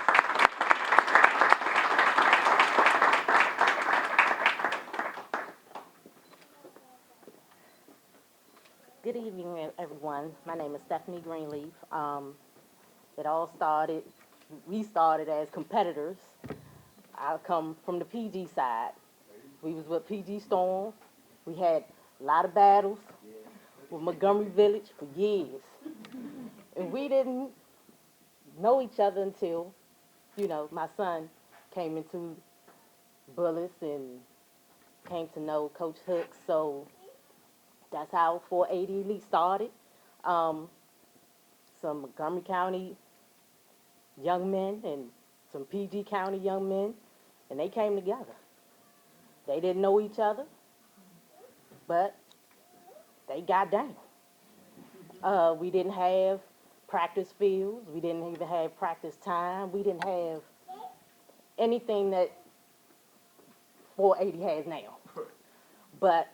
S14: evening, everyone. My name is Stephanie Greenleaf. It all started, we started as competitors. I come from the PG side. We was with PG Storm. We had a lot of battles with Montgomery Village for years. And we didn't know each other until, my son came into Bullis and came to know Coach Hooks. So that's how 480 Elite started. Some Montgomery County young men and some PG County young men, and they came together. They didn't know each other, but they got down. We didn't have practice fields. We didn't even have practice time. We didn't have anything that 480 has now. But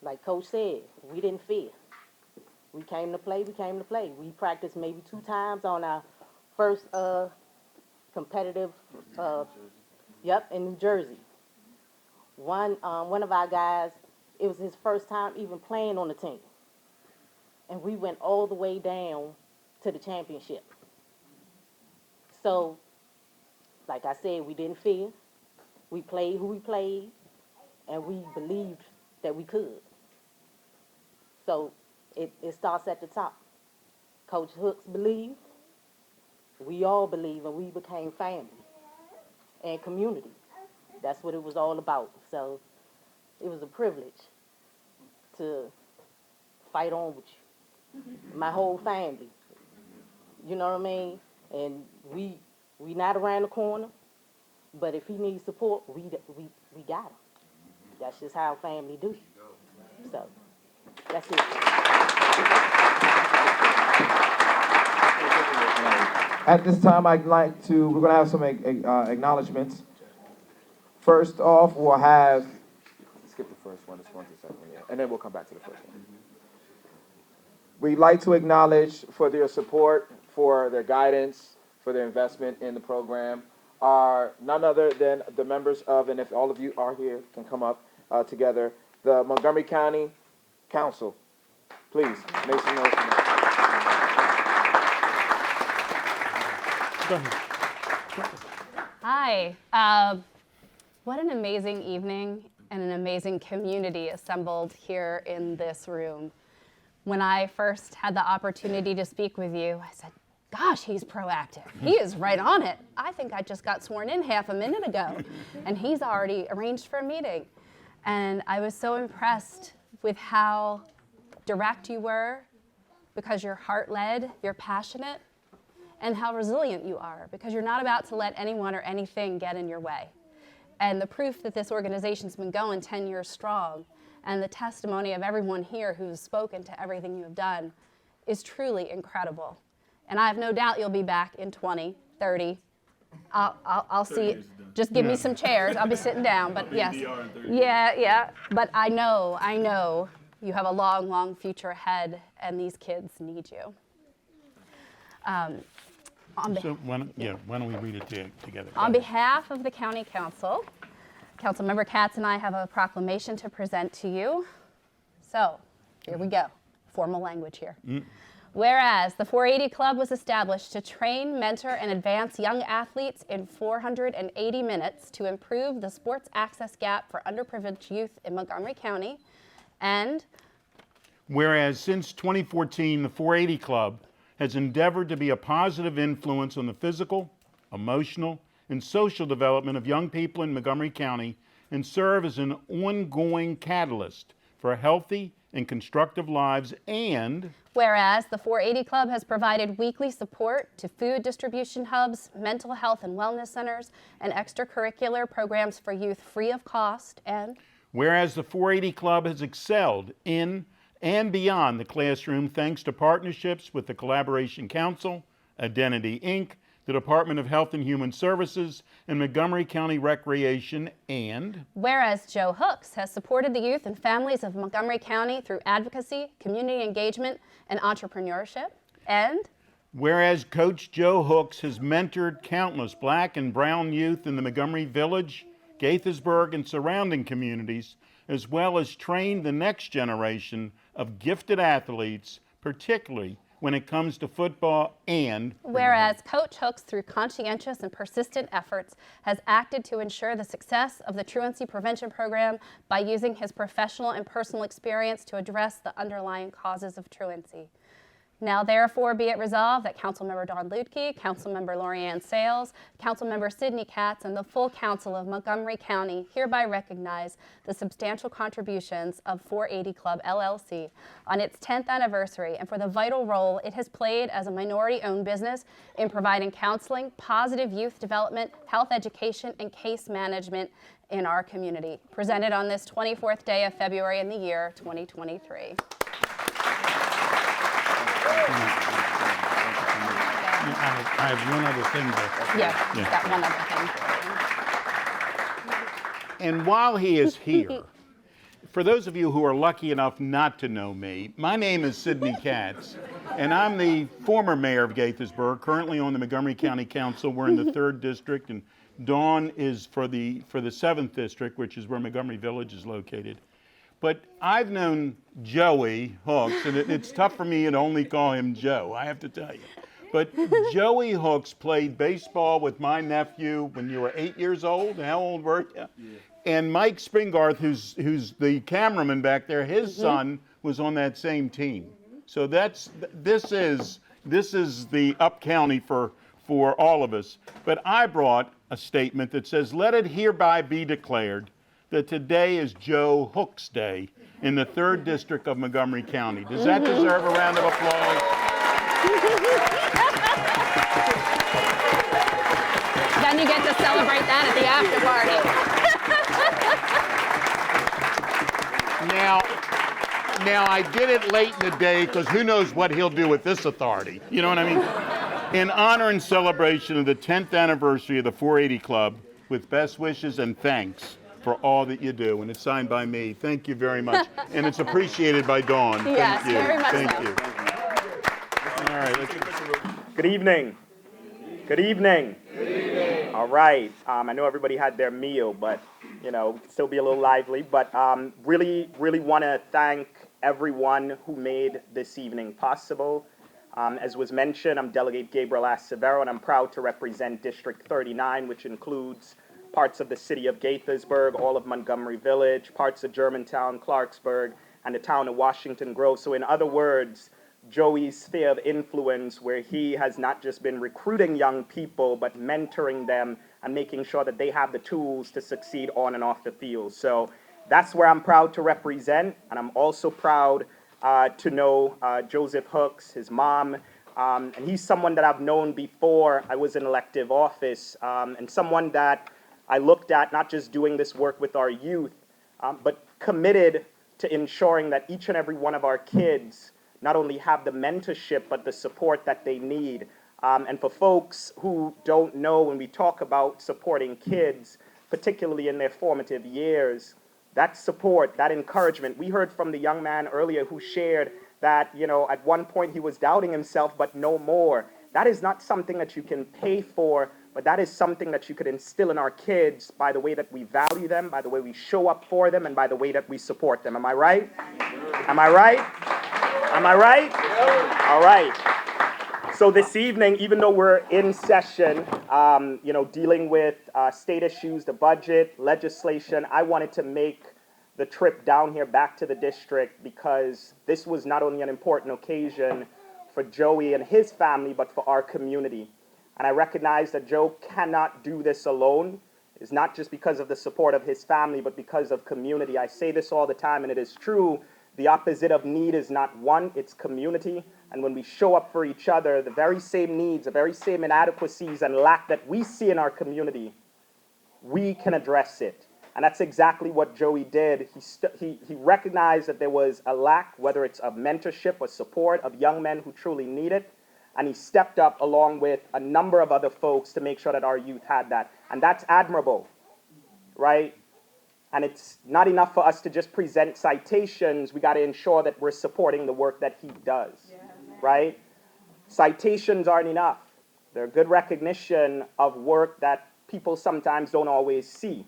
S14: like Coach said, we didn't fear. We came to play, we came to play. We practiced maybe 2 times on our first competitive, in New Jersey. One of our guys, it was his first time even playing on the team. And we went all the way down to the championship. So, like I said, we didn't fear. We played who we played, and we believed that we could. So it starts at the top. Coach Hooks believed, we all believe, and we became family and community. That's what it was all about. So it was a privilege to fight on with you. My whole family. You know what I mean? And we not around the corner, but if he needs support, we got him. That's just how family do. So that's it.
S1: At this time, we're going to have some acknowledgements. First off, we'll have...
S3: Skip the first one, just one to the second one, yeah. And then we'll come back to the first one. We'd like to acknowledge for their support, for their guidance, for their investment in the program, are none other than the members of, and if all of you are here, can come up together, the Montgomery County Council. Please, make some noise.
S15: Hi. What an amazing evening and an amazing community assembled here in this room. When I first had the opportunity to speak with you, I said, gosh, he's proactive. He is right on it. I think I just got sworn in half a minute ago, and he's already arranged for a meeting. And I was so impressed with how direct you were, because you're heart-led, you're passionate, and how resilient you are, because you're not about to let anyone or anything get in your way. And the proof that this organization's been going 10 years strong, and the testimony of everyone here who's spoken to everything you have done, is truly incredible. And I have no doubt you'll be back in 20, 30. I'll see. Just give me some chairs. I'll be sitting down, but yes. Yeah. But I know you have a long, long future ahead, and these kids need you.
S16: Why don't we read it together?
S15: On behalf of the County Council, Councilmember Katz and I have a proclamation to present to you. So, here we go. Formal language here. Whereas the 480 Club was established to train, mentor, and advance young athletes in 480 minutes to improve the sports access gap for underprivileged youth in Montgomery County, and
S16: whereas since 2014, the 480 Club has endeavored to be a positive influence on the physical, emotional, and social development of young people in Montgomery County and serve as an ongoing catalyst for healthy and constructive lives, and
S15: whereas the 480 Club has provided weekly support to food distribution hubs, mental health and wellness centers, and extracurricular programs for youth free of cost, and
S16: whereas the 480 Club has excelled in and beyond the classroom thanks to partnerships with the Collaboration Council, Identity Inc., the Department of Health and Human Services, and Montgomery County Recreation, and
S15: whereas Joe Hooks has supported the youth and families of Montgomery County through advocacy, community engagement, and entrepreneurship, and
S16: whereas Coach Joe Hooks has mentored countless Black and brown youth in the Montgomery Village, Gaithersburg, and surrounding communities as well as train the next generation of gifted athletes, particularly when it comes to football and
S15: Whereas Coach Hooks, through conscientious and persistent efforts, has acted to ensure the success of the truancy prevention program by using his professional and personal experience to address the underlying causes of truancy. Now therefore be it resolved that Councilmember Don Lutke, Councilmember Lorianne Sales, Councilmember Sidney Katz, and the full Council of Montgomery County hereby recognize the substantial contributions of 480 Club LLC on its 10th anniversary and for the vital role it has played as a minority-owned business in providing counseling, positive youth development, health education, and case management in our community. Presented on this 24th day of February in the year 2023.
S16: I have one other thing to.
S15: Yeah, got one other thing.
S16: And while he is here, for those of you who are lucky enough not to know me, my name is Sidney Katz, and I'm the former mayor of Gaithersburg, currently on the Montgomery County Council. We're in the 3rd District, and Dawn is for the 7th District, which is where Montgomery Village is located. But I've known Joey Hooks, and it's tough for me to only call him Joe, I have to tell you. But Joey Hooks played baseball with my nephew when you were 8 years old. How old were you? Yeah. And Mike Spingarth, who's the cameraman back there, his son was on that same team. So this is the up county for all of us. But I brought a statement that says, "Let it hereby be declared that today is Joe Hooks Day in the 3rd District of Montgomery County." Does that deserve a round of applause?
S15: Then you get to celebrate that at the after party.
S16: Now I did it late in the day because who knows what he'll do with this authority. You know what I mean? In honor and celebration of the 10th anniversary of the 480 Club, with best wishes and thanks for all that you do. And it's signed by me. Thank you very much. And it's appreciated by Dawn.
S15: Yes,
S16: Thank you.
S15: very much
S16: Thank
S15: so.
S16: you. All right.
S17: Good evening. Good evening. Good evening. All right. I know everybody had their meal, but you know, we can still be a little lively. But really want to thank everyone who made this evening possible. As was mentioned, I'm Delegate Gabriel Acevero, and I'm proud to represent District 39, which includes parts of the city of Gaithersburg, all of Montgomery Village, parts of Germantown, Clarksburg, and the town of Washington Grove. So in other words, Joey's sphere of influence, where he has not just been recruiting young people, but mentoring them and making sure that they have the tools to succeed on and off the field. So that's where I'm proud to represent, and I'm also proud to know Joseph Hooks, his mom, and he's someone that I've known before I was in elective office, and someone that I looked at not just doing this work with our youth, but committed to ensuring that each and every one of our kids not only have the mentorship, but the support that they need. And for folks who don't know, when we talk about supporting kids, particularly in their formative years, that support, that encouragement, we heard from the young man earlier who shared that, you know, at one point he was doubting himself, but no more. That is not something that you can pay for, but that is something that you could instill in our kids by the way that we value them, by the way we show up for them, and by the way that we support them. Am I right? Am I right? Am I right? All right. So this evening, even though we're in session, you know, dealing with state issues, the budget, legislation, I wanted to make the trip down here back to the district because this was not only an important occasion for Joey and his family, but for our community. And I recognize that Joe cannot do this alone. It's not just because of the support of his family, but because of community. I say this all the time, and it is true. The opposite of need is not want, it's community. And when we show up for each other, the very same needs, the very same inadequacies and lack that we see in our community, we can address it. And that's exactly what Joey did. He recognized that there was a lack, whether it's of mentorship or support of young men who truly need it. And he stepped up along with a number of other folks to make sure that our youth had that. And that's admirable, right? And it's not enough for us to just present citations. We got to ensure that we're supporting the work that he does, right? Citations aren't enough. They're good recognition of work that people sometimes don't always see.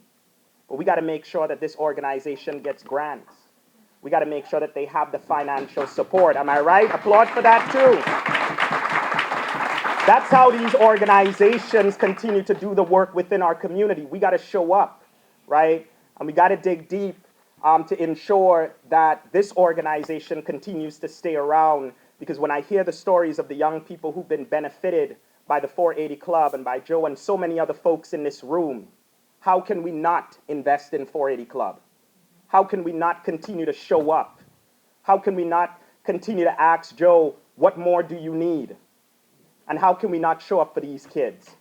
S17: but we got to make sure that this organization gets grants. We got to make sure that they have the financial support. Am I right? Applaud for that too. That's how these organizations continue to do the work within our community. We got to show up, right? And we got to dig deep to ensure that this organization continues to stay around. Because when I hear the stories of the young people who've been benefited by the 480 Club and by Joe and so many other folks in this room, how can we not invest in 480 Club? How can we not continue to show up? How can we not continue to ask Joe, what more do you need? And how can we not show up for these kids?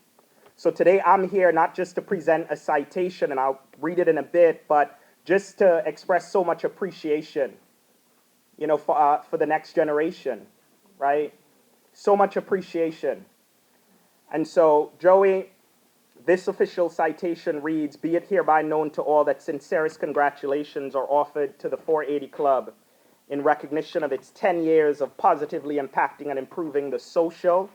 S17: So today I'm here not just to present a citation, and I'll read it in a bit, but just to express so much appreciation, you know, for the next generation, right? So much appreciation. And so, Joey, this official citation reads, "Be it hereby known to all that sincerest congratulations are offered to the 480 Club in recognition of its 10 years of positively impacting and improving the social,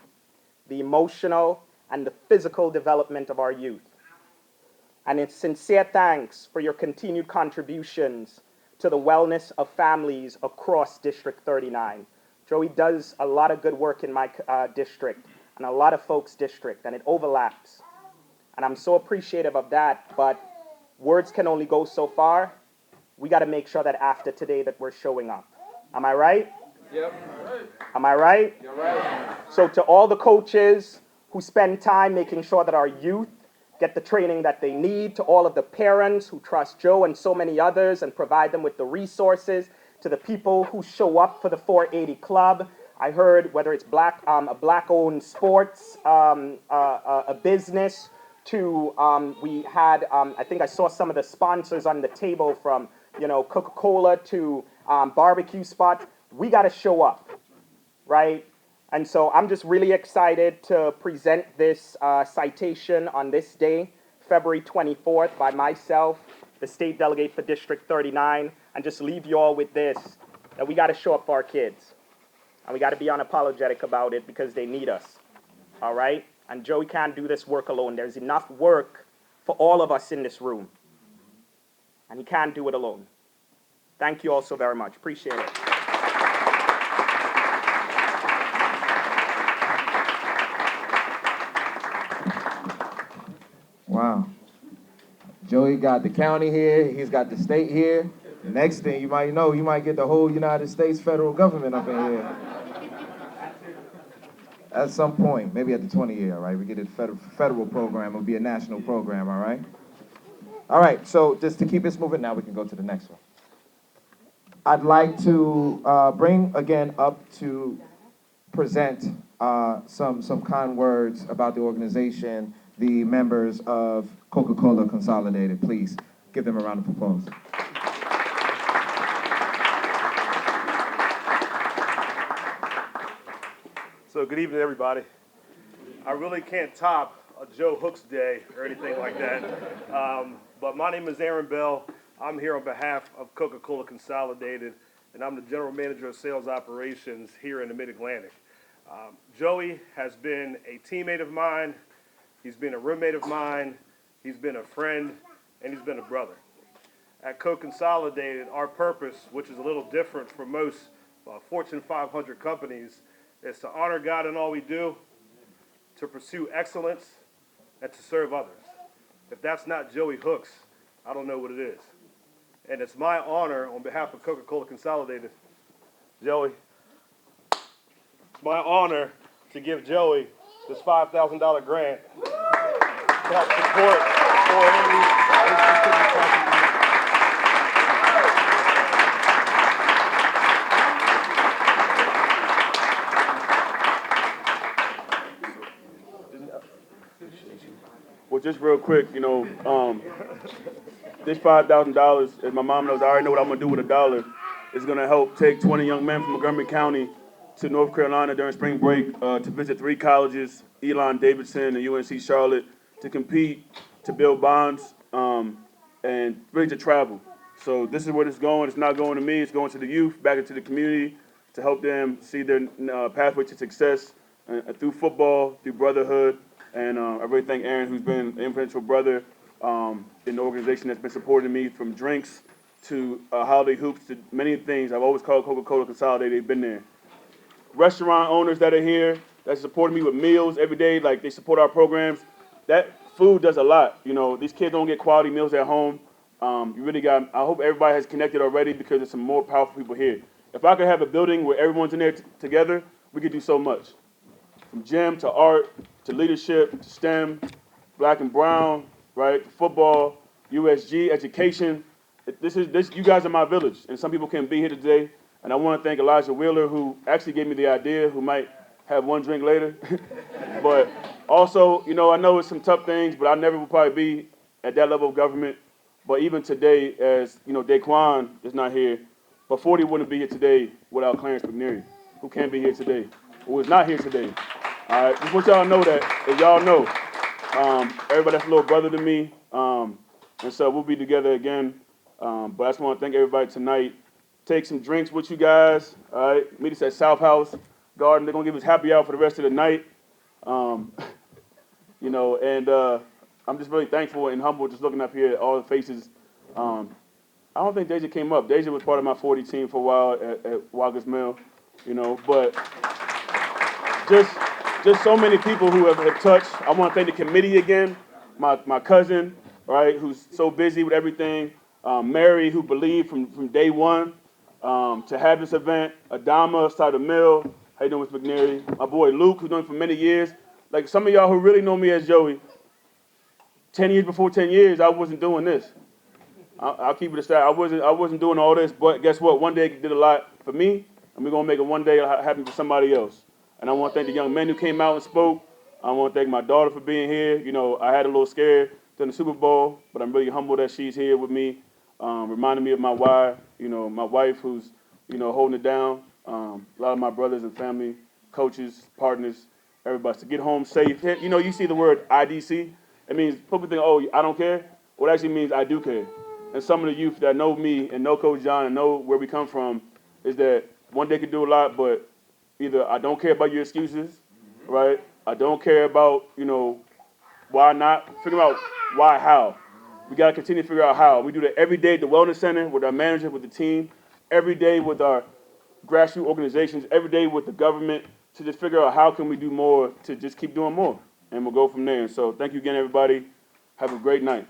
S17: the emotional, and the physical development of our youth. And its sincere thanks for your continued contributions to the wellness of families across District 39. Joey does a lot of good work in my district and a lot of folks' district, and it overlaps. And I'm so appreciative of that, but words can only go so far. We got to make sure that after today that we're showing up. Am I right?
S3: Yep.
S17: Am I right?
S3: You're right.
S17: So to all the coaches who spend time making sure that our youth get the training that they need, to all of the parents who trust Joe and so many others and provide them with the resources, to the people who show up for the 480 Club. I heard whether it's a black-owned sports, a business, to we had, I think I saw some of the sponsors on the table from, you know, Coca-Cola to barbecue spots. We got to show up, right? And so I'm just really excited to present this citation on this day, February 24th, by myself, the state delegate for District 39, and just leave you all with this, that we got to show up for our kids. And we got to be unapologetic about it because they need us, all right? And Joey can't do this work alone. There's enough work for all of us in this room. And he can't do it alone. Thank you all so very much. Appreciate it.
S1: Wow. Joey got the county here, he's got the state here. Next thing you might know, you might get the whole United States federal government up in here. At some point, maybe at the 20-year, right? We get a federal program, it'll be a national program, all right? All right, so just to keep this moving, now we can go to the next one. I'd like to bring again up to present some kind words about the organization, the members of Coca-Cola Consolidated. Please give them a round of applause.
S18: So good evening, everybody. I really can't top a Joe Hooks Day or anything like that. But my name is Aaron Bell. I'm here on behalf of Coca-Cola Consolidated, and I'm the General Manager of Sales Operations here in the Mid-Atlantic. Joey has been a teammate of mine. He's been a roommate of mine. He's been a friend, and he's been a brother. At Coke Consolidated, our purpose, which is a little different from most Fortune 500 companies, is to honor God in all we do, to pursue excellence, and to serve others. If that's not Joey Hooks, I don't know what it is. And it's my honor on behalf of Coca-Cola Consolidated, Joey, it's my honor to give Joey this $5,000 grant to help support 480.
S2: Well, just real quick, you know, this $5,000, as my mom knows, I already know what I'm gonna do with $1, is gonna help take 20 young men from Montgomery County to North Carolina during spring break to visit 3 colleges, Elon Davidson and UNC Charlotte, to compete, to build bonds, and really to travel. So this is where it's going. It's not going to me, it's going to the youth, back into the community, to help them see their pathway to success through football, through brotherhood. And I really thank Aaron, who's been an influential brother in the organization that's been supporting me from drinks to holiday hoops to many things. I've always called Coca-Cola Consolidated. They've been there. Restaurant owners that are here that supporting me with meals every day, like they support our programs. That food does a lot. You know, these kids don't get quality meals at home. You really got, I hope everybody has connected already because there's some more powerful people here. If I could have a building where everyone's in there together, we could do so much. From gym to art to leadership to STEM, black and brown, right? Football, USG, education. You guys are my village, and some people can't be here today. And I want to thank Elijah Wheeler, who actually gave me the idea, who might have one drink later. But also, you know, I know it's some tough things, but I never will probably be at that level of government. But even today, as you know, Daquan is not here, but 40 wouldn't be here today without Clarence McNeary, who can't be here today, who is not here today. All right, just want y'all to know that, if y'all know, everybody that's a little brother to me, and so we'll be together again. But I just want to thank everybody tonight. Take some drinks with you guys. All right, meet us at South House Garden. They're gonna give us happy hour for the rest of the night. You know, and I'm just really thankful and humble just looking up here at all the faces. I don't think Deja came up. Deja was part of my 40 team for a while at Waggers Mill, you know, but just so many people who have touched. I want to thank the committee again, my cousin, right, who's so busy with everything, Mary, who believed from day one to have this event, Adama, Side of Mill, how you doing, Mr. McNeary? My boy Luke, who's doing it for many years. Like some of y'all who really know me as Joey, 10 years before 10 years, I wasn't doing this. I'll keep it a stat. I wasn't doing all this, but guess what? One day it did a lot for me, and we're gonna make it one day happen for somebody else. And I want to thank the young men who came out and spoke. I want to thank my daughter for being here. You know, I had a little scared during the Super Bowl, but I'm really humbled that she's here with me, reminding me of my wife. You know, my wife who's, you know, holding it down. A lot of my brothers and family, coaches, partners, everybody. To get home safe. You know, you see the word IDC. It means people think, oh, I don't care. Well, it actually means I do care. And some of the youth that know me and know Coach John and know where we come from is that one day could do a lot, but either I don't care about your excuses, right? I don't care about, you know, why not. Figure out why, how. We got to continue to figure out how. We do that every day at the Wellness Center with our manager, with the team, every day with our grassroots organizations, every day with the government to just figure out how can we do more to just keep doing more. And we'll go from there. So thank you again, everybody. Have a great night.